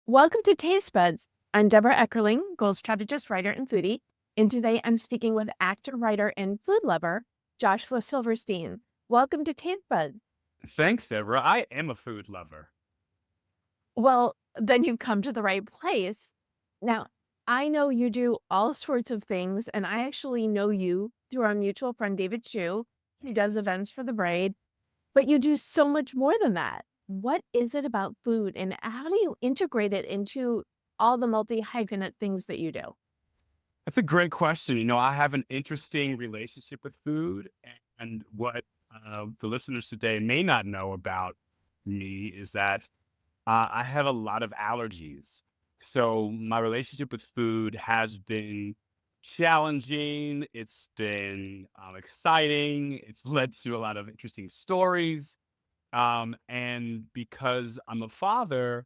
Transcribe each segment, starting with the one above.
Welcome to Taste Buds. I'm Debra Eckerling, Gold strategist, writer, and foodie. And today I'm speaking with actor, writer, and food lover, Joshua Silverstein. Welcome to Taste Buds. Thanks, Deborah. I am a food lover. Well, then you've come to the right place. Now, I know you do all sorts of things, and I actually know you through our mutual friend, David Chu. He does events for the Braid, but you do so much more than that. What is it about food, and how do you integrate it into all the multi-hyphenate things that you do? That's a great question. I have an interesting relationship with food, and what the listeners today may not know about me is that I have a lot of allergies. So my relationship with food has been challenging. It's been exciting. It's led to a lot of interesting stories. And because I'm a father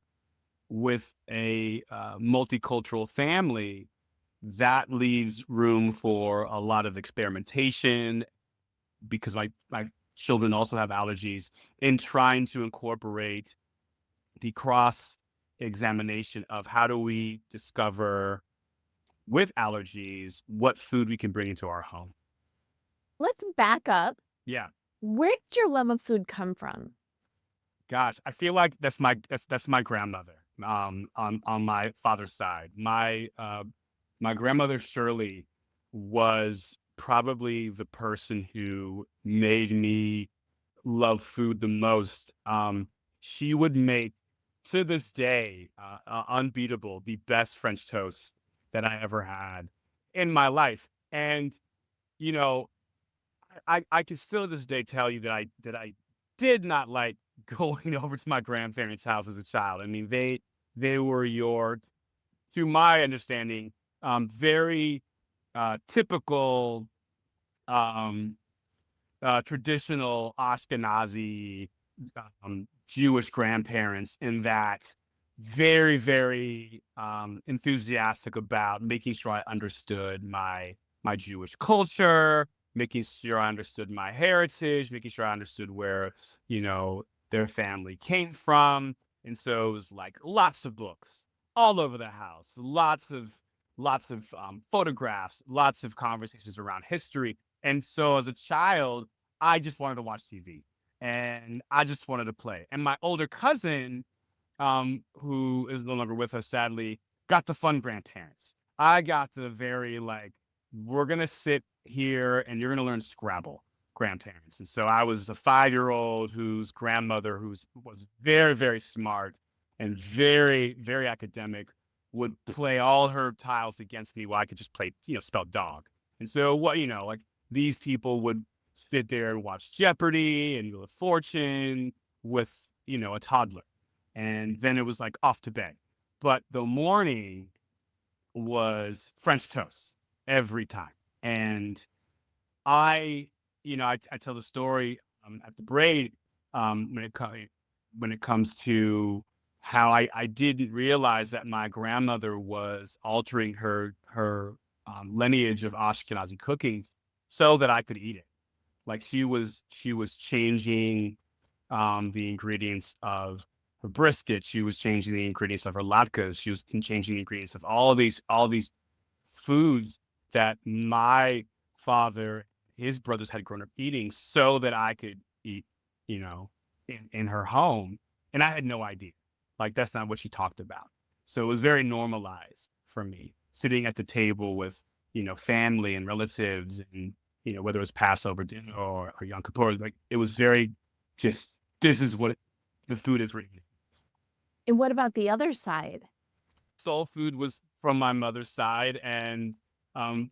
with a multicultural family, that leaves room for a lot of experimentation because my children also have allergies in trying to incorporate the cross examination of how do we discover with allergies what food we can bring into our home. Let's back up. Yeah. Where did your love of food come from? Gosh, I feel like that's my grandmother, on my father's side. My grandmother Shirley was probably the person who made me love food the most. She would make, to this day, unbeatable, the best French toast that I ever had in my life. And you know, I can still to this day tell you that I did not like going over to my grandparents' house as a child. I mean, they were to my understanding, very typical, um, traditional Ashkenazi, Jewish grandparents, in that very, very enthusiastic about making sure I understood my Jewish culture, making sure I understood my heritage, making sure I understood where their family came from. And so it was like lots of books all over the house, lots of photographs, lots of conversations around history. And so as a child, I just wanted to watch TV and I just wanted to play. And my older cousin, who is no longer with us, sadly, got the fun grandparents. I got the very, like, we're gonna sit here and you're gonna learn Scrabble grandparents. And so I was a 5-year-old whose grandmother, who was very, very smart and very, very academic, would play all her tiles against me while I could just play, spell dog. And so like, these people would sit there and watch Jeopardy and Wheel of Fortune with, a toddler. And then it was like off to bed. But the morning was French toast every time. And I, I tell the story at the Braid, when it comes to how I didn't realize that my grandmother was altering her lineage of Ashkenazi cooking so that I could eat it. Like she was changing the ingredients of her brisket. She was changing the ingredients of her latkes. She was changing the ingredients of all these foods that my father, his brothers had grown up eating, so that I could eat, you know, in her home. And I had no idea. Like, that's not what she talked about. So it was very normalized for me sitting at the table with, family and relatives, and, whether it was Passover dinner or Yom Kippur, like, it was very just, this is what the food is written. And what about the other side? Soul food was from my mother's side, and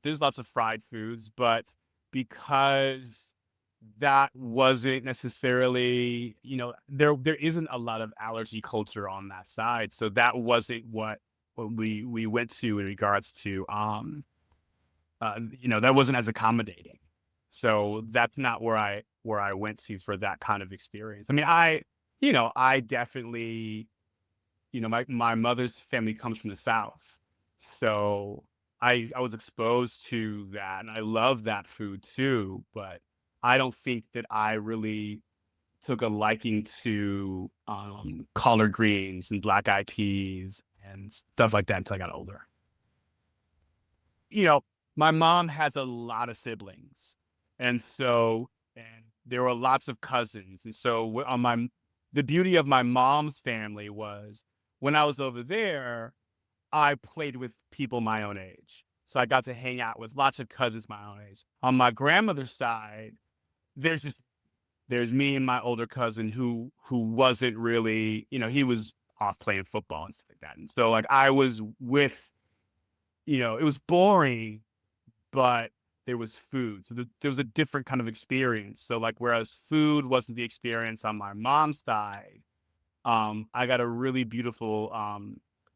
there's lots of fried foods, but because that wasn't necessarily, there isn't a lot of allergy culture on that side, so that wasn't what we went to in regards to, that wasn't as accommodating. So that's not where I went to for that kind of experience. I mean, I definitely, my mother's family comes from the South. So I was exposed to that, and I love that food too, but I don't think that I really took a liking to collard greens and black eyed peas and stuff like that until I got older. You know, my mom has a lot of siblings, and so and there were lots of cousins, and so on my the beauty of my mom's family was when I was over there, I played with people my own age. So I got to hang out with lots of cousins my own age. On my grandmother's side, there's just there's me and my older cousin who wasn't really, he was off playing football and stuff like that. And so like I was with, it was boring, but there was food. So there was a different kind of experience. So like whereas food wasn't the experience on my mom's side, I got a really beautiful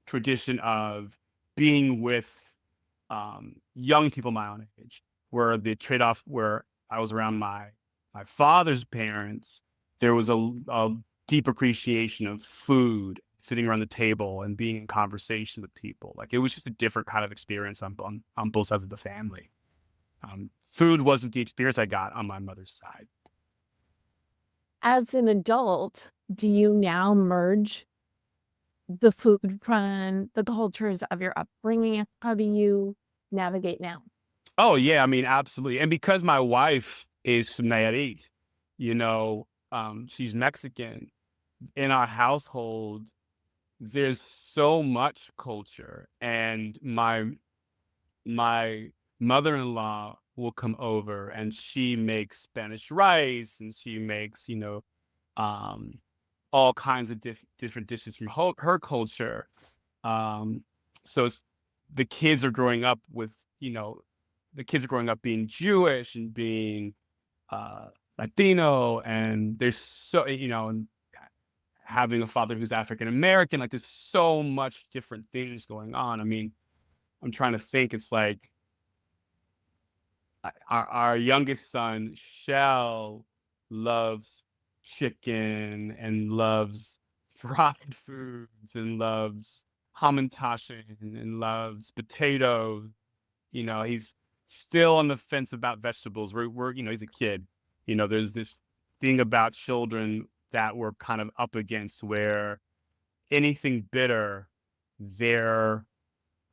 tradition of being with young people my own age, where the trade off where I was around my father's parents, there was a deep appreciation of food, sitting around the table and being in conversation with people. Like it was just a different kind of experience on both sides of the family. Food wasn't the experience I got on my mother's side. As an adult, do you now merge the food from the cultures of your upbringing? How do you navigate now? Oh yeah, I mean, absolutely. And because my wife is from Nayarit, she's Mexican. In our household, there's so much culture, and my mother-in-law will come over, and she makes Spanish rice, and she makes, um, all kinds of different dishes from her culture. Um, so the kids are growing up with, the kids are growing up being Jewish and being uh, Latino, and there's so, and having a father who's African American. Like there's so much different things going on. I mean, I'm trying to think. It's like our youngest son, Shell, loves chicken and loves fried foods and loves hamantashen and loves potatoes. He's still on the fence about vegetables. He's a kid. There's this thing about children that we're kind of up against where anything bitter, they're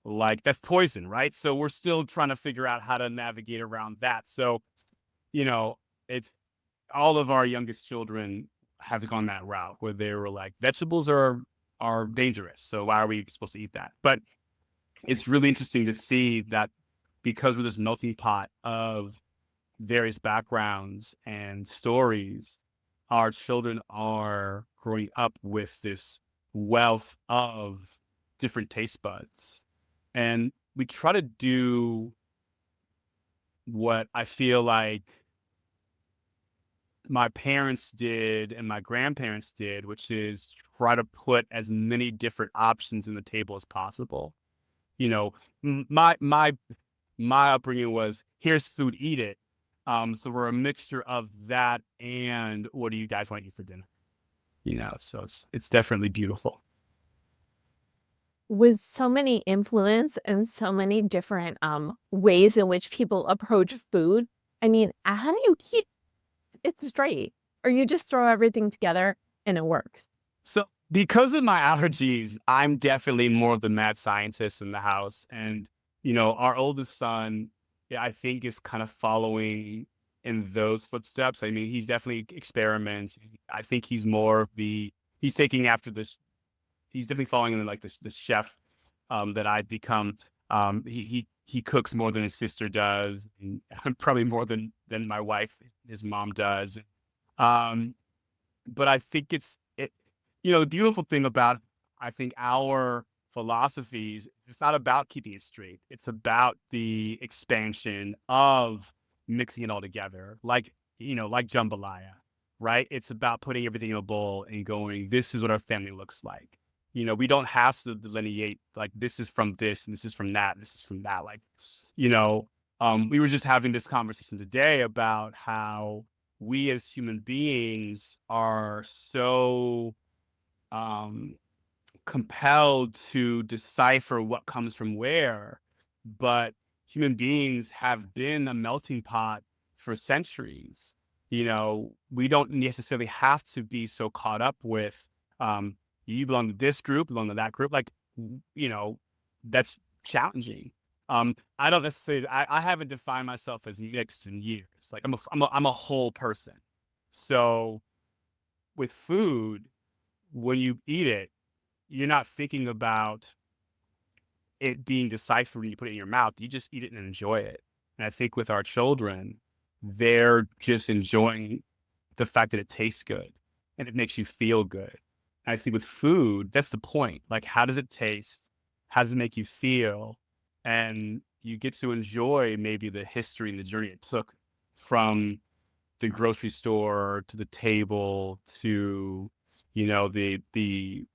like, that's poison, right? So we're still trying to figure out how to navigate around that. So, you know, it's all of our youngest children have gone that route where they were like, vegetables are dangerous. So why are we supposed to eat that? But it's really interesting to see that because we're this melting pot of various backgrounds and stories, our children are growing up with this wealth of different taste buds. And we try to do what I feel like my parents did and my grandparents did, which is try to put as many different options in the table as possible. You know, my upbringing was here's food, eat it. So we're a mixture of that and what do you guys want to eat for dinner? So it's definitely beautiful. With so many influence and so many different, ways in which people approach food, I mean, how do you keep it straight? Or you just throw everything together and it works? So because of my allergies, I'm definitely more of the mad scientist in the house. And, our oldest son, yeah, I think is kind of following in those footsteps. I mean, he's definitely experimenting. I think he's taking after this. He's definitely following in like this chef that I've become. He cooks more than his sister does, and probably more than my wife, his mom does. Um, but I think the beautiful thing about I think our philosophies, it's not about keeping it straight. It's about the expansion of mixing it all together, like jambalaya, right? It's about putting everything in a bowl and going, this is what our family looks like. We don't have to delineate like this is from this and this is from that, and this is from that. Like, you know, we were just having this conversation today about how we as human beings are so um, compelled to decipher what comes from where, but human beings have been a melting pot for centuries. We don't necessarily have to be so caught up with you belong to this group, belong to that group. Like you know, that's challenging. I don't necessarily, I haven't defined myself as mixed in years. Like I'm a whole person. So with food, when you eat it, you're not thinking about it being deciphered when you put it in your mouth. You just eat it and enjoy it. And I think with our children, they're just enjoying the fact that it tastes good and it makes you feel good. And I think with food, that's the point. Like, how does it taste? How does it make you feel? And you get to enjoy maybe the history and the journey it took from the grocery store to the table to, the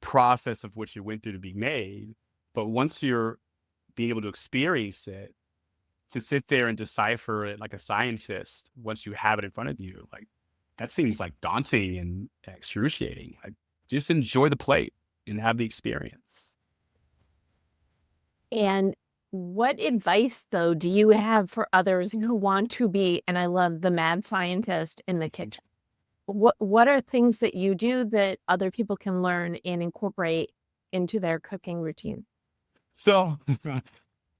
process of which it went through to be made. But once you're being able to experience it, to sit there and decipher it like a scientist, once you have it in front of you, like that seems like daunting and excruciating. Like, just enjoy the plate and have the experience. And what advice, though, do you have for others who want to be, and I love the mad scientist in the kitchen? What are things that you do that other people can learn and incorporate into their cooking routine? So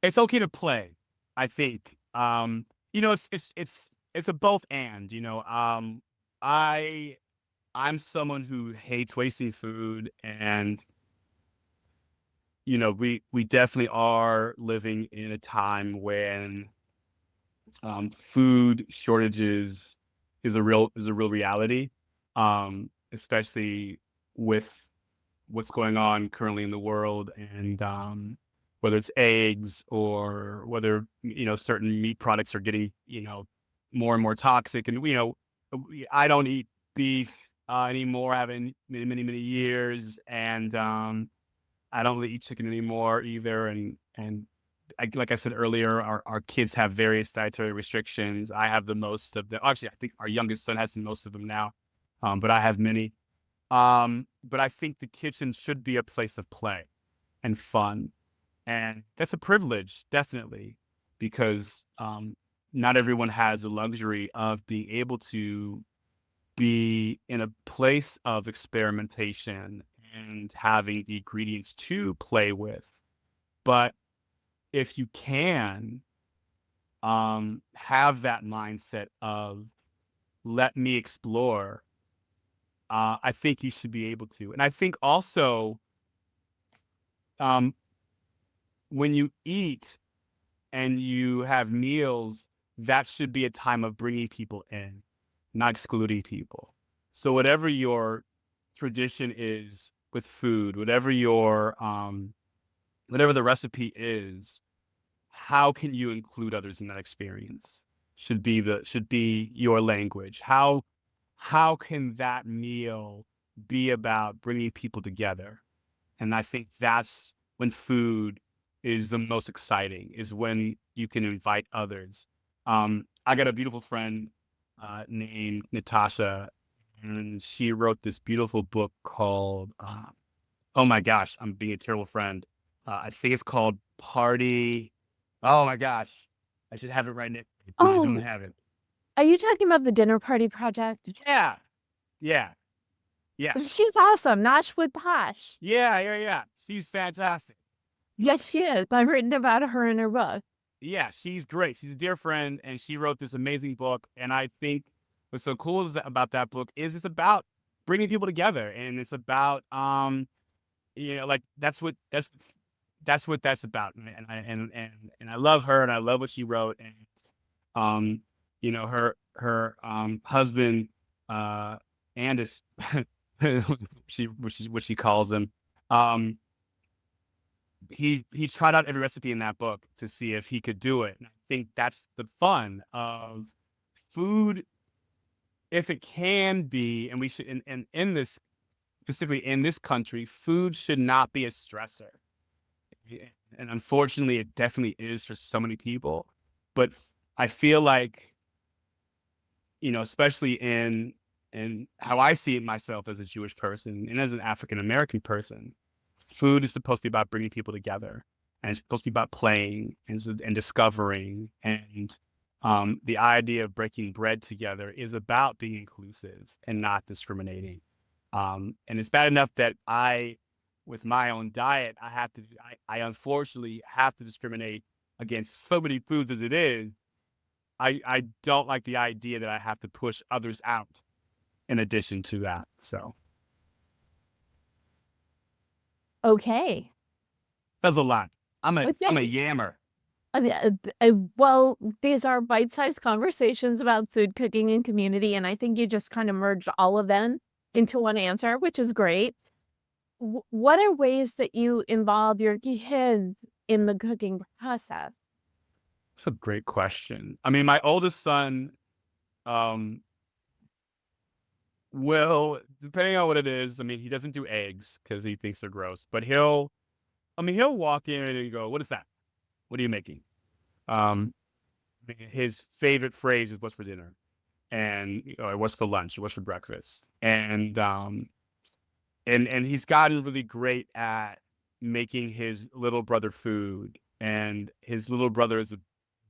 it's okay to play, I think. It's a both and, I I'm someone who hates wasting food, and we definitely are living in a time when food shortages is a real reality, especially with what's going on currently in the world, and whether it's eggs or whether certain meat products are getting more and more toxic, and I don't eat beef anymore. I haven't many years, and I don't really eat chicken anymore either, and like I said earlier, our kids have various dietary restrictions. I have the most of them. Actually, I think our youngest son has the most of them now, but I have many. But I think the kitchen should be a place of play and fun, and that's a privilege, definitely, because not everyone has the luxury of being able to be in a place of experimentation and having the ingredients to play with. But if you can have that mindset of let me explore, I think you should be able to. And I think also, um, when you eat and you have meals, that should be a time of bringing people in, not excluding people. So whatever your tradition is with food, whatever the recipe is, how can you include others in that experience? Should be your language. How can that meal be about bringing people together? And I think that's when food is the most exciting, is when you can invite others. I got a beautiful friend named Natasha, and she wrote this beautiful book called, oh my gosh, I'm being a terrible friend. I think it's called Party. Oh my gosh, I should have it right now, but I don't Oh, have it. are you talking about the dinner party project? Yeah, yeah, yes, She's awesome, Nosh with Posh. yeah. She's fantastic. Yes, she is. I've written about her in her book. Yeah, she's great. She's a dear friend, and she wrote this amazing book. And I think what's so cool about that book is it's about bringing people together, and it's about like that's what that's about. And I love her, and I love what she wrote, and um, her husband, Andis, what she calls him, um he tried out every recipe in that book to see if he could do it. And I think that's the fun of food, if it can be, and we should, and in this, specifically in this country, food should not be a stressor. Yeah, and unfortunately, it definitely is for so many people. But I feel like, especially in how I see it myself as a Jewish person and as an African American person, food is supposed to be about bringing people together, and it's supposed to be about playing and discovering. And the idea of breaking bread together is about being inclusive and not discriminating. And it's bad enough that I with my own diet, I unfortunately have to discriminate against so many foods as it is. I don't like the idea that I have to push others out in addition to that. So Okay. that's a lot. I'm a Okay. yammer. Well, these are bite-sized conversations about food cooking and community, and I think you just kind of merged all of them into one answer, which is great. What are ways that you involve your kids in the cooking process? That's a great question. I mean, my oldest son, um, will, depending on what it is, I mean, he doesn't do eggs because he thinks they're gross, but he'll walk in and go, "What is that? What are you making?" Um, his favorite phrase is, "What's for dinner?" And "What's for lunch? What's for breakfast?" And he's gotten really great at making his little brother food, and his little brother is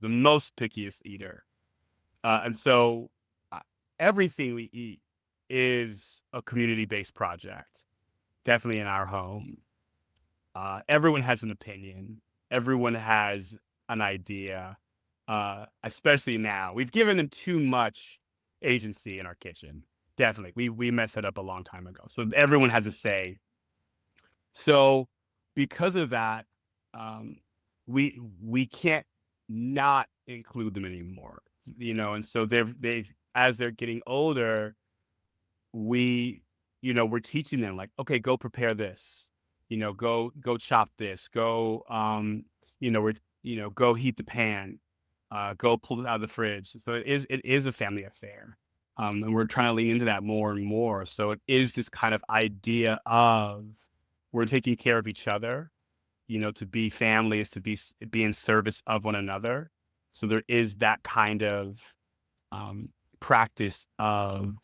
the most pickiest eater. And so uh, everything we eat is a community-based project, definitely in our home. Everyone has an opinion. Everyone has an idea. Especially now, we've given them too much agency in our kitchen. Definitely, we messed it up a long time ago. So everyone has a say. So because of that, um, we can't not include them anymore. And so they've as they're getting older, we we're teaching them like, okay, go prepare this, go chop this, go we're go heat the pan, go pull it out of the fridge. So it is a family affair, and we're trying to lean into that more and more. So it is this kind of idea of we're taking care of each other, to be family is to be in service of one another. So there is that kind of practice of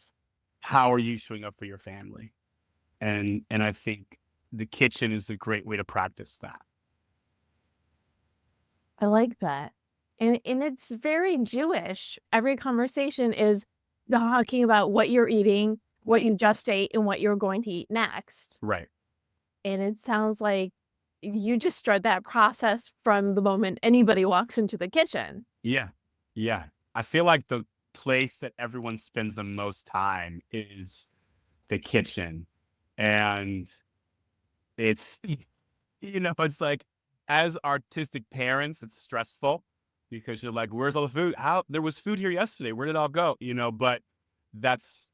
how are you showing up for your family? And I think the kitchen is a great way to practice that. I like that. And it's very Jewish. Every conversation is talking about what you're eating, what you just ate, and what you're going to eat next. Right. And it sounds like you just start that process from the moment anybody walks into the kitchen. Yeah. Yeah. I feel like the place that everyone spends the most time is the kitchen. And it's it's like as artistic parents, it's stressful because you're like, where's all the food? How there was food here yesterday. Where did it all go? But that's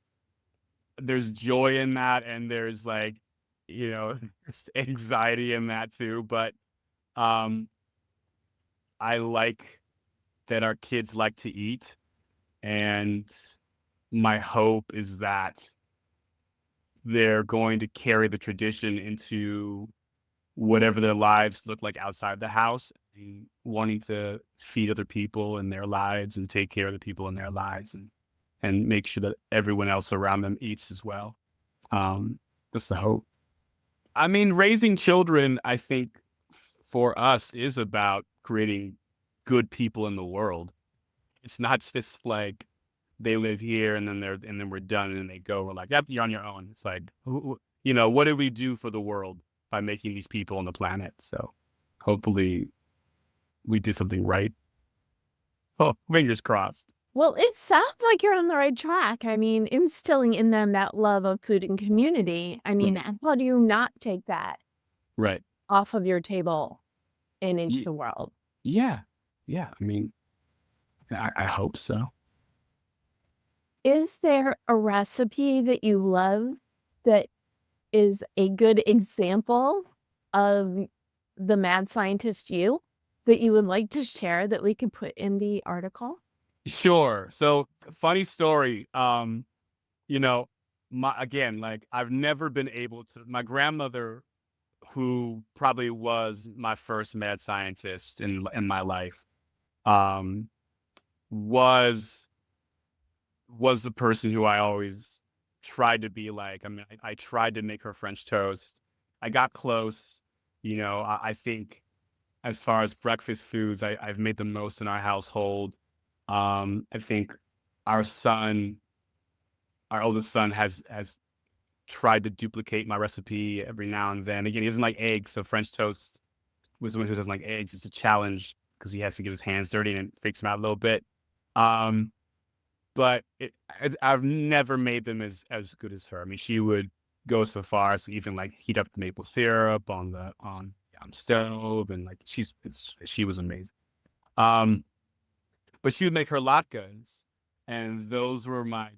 there's joy in that, and there's like, there's anxiety in that too. But um I like that our kids like to eat, and my hope is that they're going to carry the tradition into whatever their lives look like outside the house, and wanting to feed other people in their lives and take care of the people in their lives, and make sure that everyone else around them eats as well. That's the hope. I mean, raising children, I think for us is about creating good people in the world. It's not just like they live here and then we're done and then they go. We're like, yep, you're on your own. It's like, what did we do for the world by making these people on the planet? So hopefully we did something right. Oh, fingers crossed. Well, it sounds like you're on the right track. I mean, instilling in them that love of food and community. I mean, Right. how do you not take that Right. off of your table and into Ye- the world? Yeah. Yeah. I mean, I hope so. Is there a recipe that you love that is a good example of the mad scientist you that you would like to share that we could put in the article? Sure. So funny story. You know, my again, like I've never been able to. My grandmother, who probably was my first mad scientist in my life, um, was was the person who I always tried to be like. I mean, I tried to make her French toast. I got close. I think as far as breakfast foods, I've made the most in our household. I think our son, our oldest son, has tried to duplicate my recipe every now and then. Again, he doesn't like eggs, so French toast with someone who doesn't like eggs, it's a challenge because he has to get his hands dirty and it freaks him out a little bit. Um, but I've never made them as good as her. I mean, she would go so far as to even like heat up the maple syrup on stove, and like she was amazing. Um, but she would make her latkes, and those were my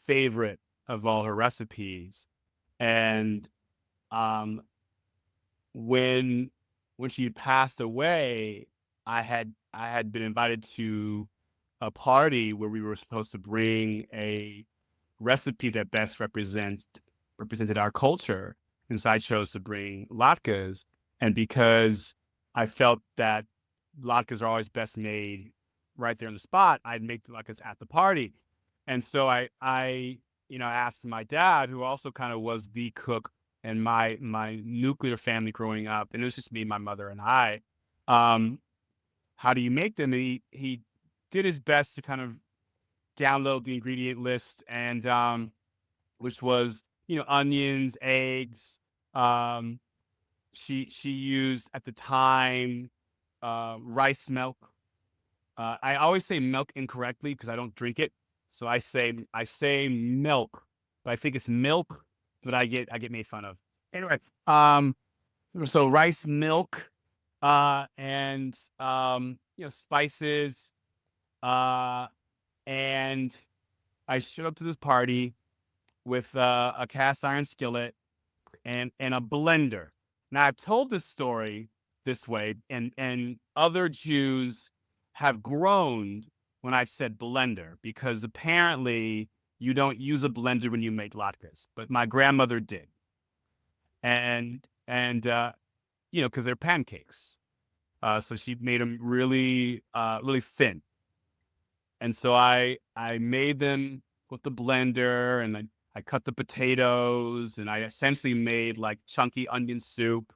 favorite of all her recipes. And um, when she had passed away, I had been invited to a party where we were supposed to bring a recipe that best represented our culture. And so I chose to bring latkes. And because I felt that latkes are always best made right there on the spot, I'd make the latkes at the party. And so I asked my dad, who also kind of was the cook in my nuclear family growing up, and it was just me, my mother, and I. Um, how do you make them? And he did his best to kind of download the ingredient list, and which was onions, eggs. Um, she used at the time rice milk. I always say milk incorrectly because I don't drink it, so I say milk, but I think it's milk. But I get made fun of. Anyway, so rice milk, and spices, uh, and I showed up to this party with a cast iron skillet and a blender. Now I've told this story this way, and other Jews have groaned when I've said blender because apparently you don't use a blender when you make latkes, but my grandmother did, and because they're pancakes, so she made them really thin, and so I made them with the blender, and I cut the potatoes, and I essentially made like chunky onion soup,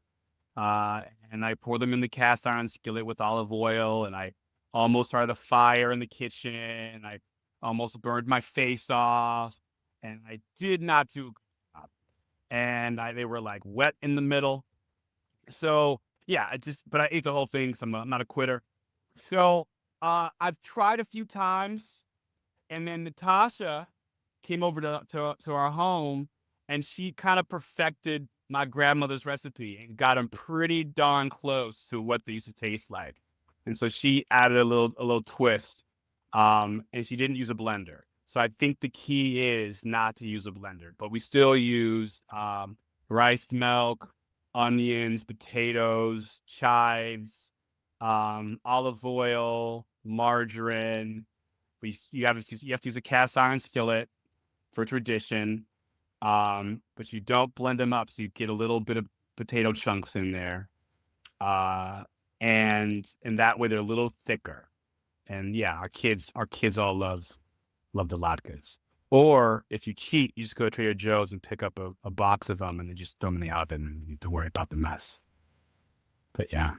uh, and I poured them in the cast iron skillet with olive oil, and I almost started a fire in the kitchen, and I almost burned my face off, and I did not do a good job. And they were like wet in the middle. So yeah, but I ate the whole thing, so I'm not a quitter. So I've tried a few times, and then Natasha came over to our home, and she kind of perfected my grandmother's recipe and got them pretty darn close to what they used to taste like. And so she added a little twist, and she didn't use a blender. So I think the key is not to use a blender, but we still use rice milk, onions, potatoes, chives, olive oil, margarine. You have to use a cast iron skillet for tradition, but you don't blend them up, so you get a little bit of potato chunks in there, uh, and that way they're a little thicker. And yeah, our kids all love the latkes. Or if you cheat, you just go to Trader Joe's and pick up a box of them, and then just throw them in the oven, and you don't have to worry about the mess. But yeah,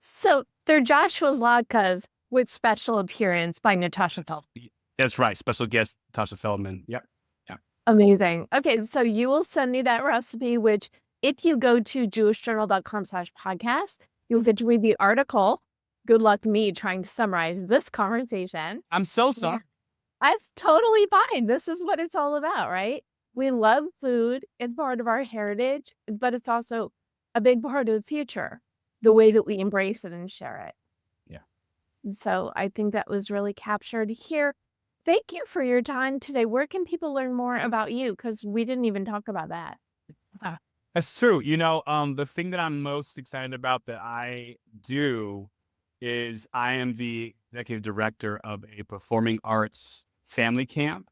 So they're Joshua's latkes with special appearance by Natasha Feldman. that's right. Special guest Tasha Feldman. Yep. Yeah. Amazing. Okay, so you will send me that recipe, which if you go to jewishjournal.com/podcast, you'll get to read the article. Good luck me trying to summarize this conversation. I'm so Yeah. sorry. I'm totally fine. This is what it's all about, right? We love food. It's part of our heritage, but it's also a big part of the future, the way that we embrace it and share it. Yeah. So I think that was really captured here. Thank you for your time today. Where can people learn more about you? Because we didn't even talk about that. That's true. The thing that I'm most excited about that I do is I am the executive director of a performing arts family camp.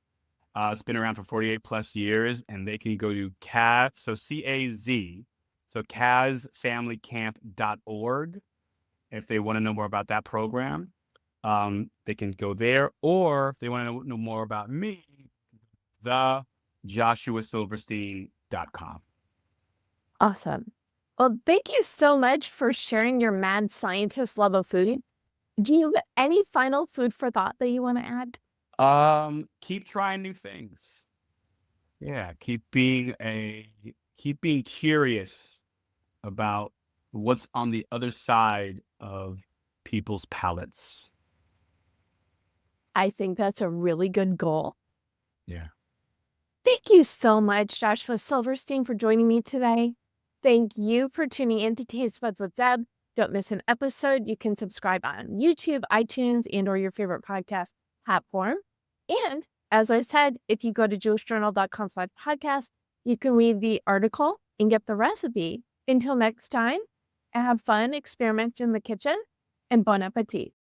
It's been around for 48 plus years, and they can go to CAZ, so CAZfamilycamp.org if they want to know more about that program. They can go there, or if they want to know more about me, the JoshuaSilverstein.com. Awesome. Well, thank you so much for sharing your mad scientist love of food. Do you have any final food for thought that you want to add? Keep trying new things. Yeah, keep being curious about what's on the other side of people's palates. I think that's a really good goal. Yeah. Thank you so much, Joshua Silverstein, for joining me today. Thank you for tuning in to Taste Buds with Deb. Don't miss an episode. You can subscribe on YouTube, iTunes, and or your favorite podcast platform. And as I said, if you go to jewishjournal.com/podcast, you can read the article and get the recipe. Until next time, have fun, experiment in the kitchen, and bon appetit.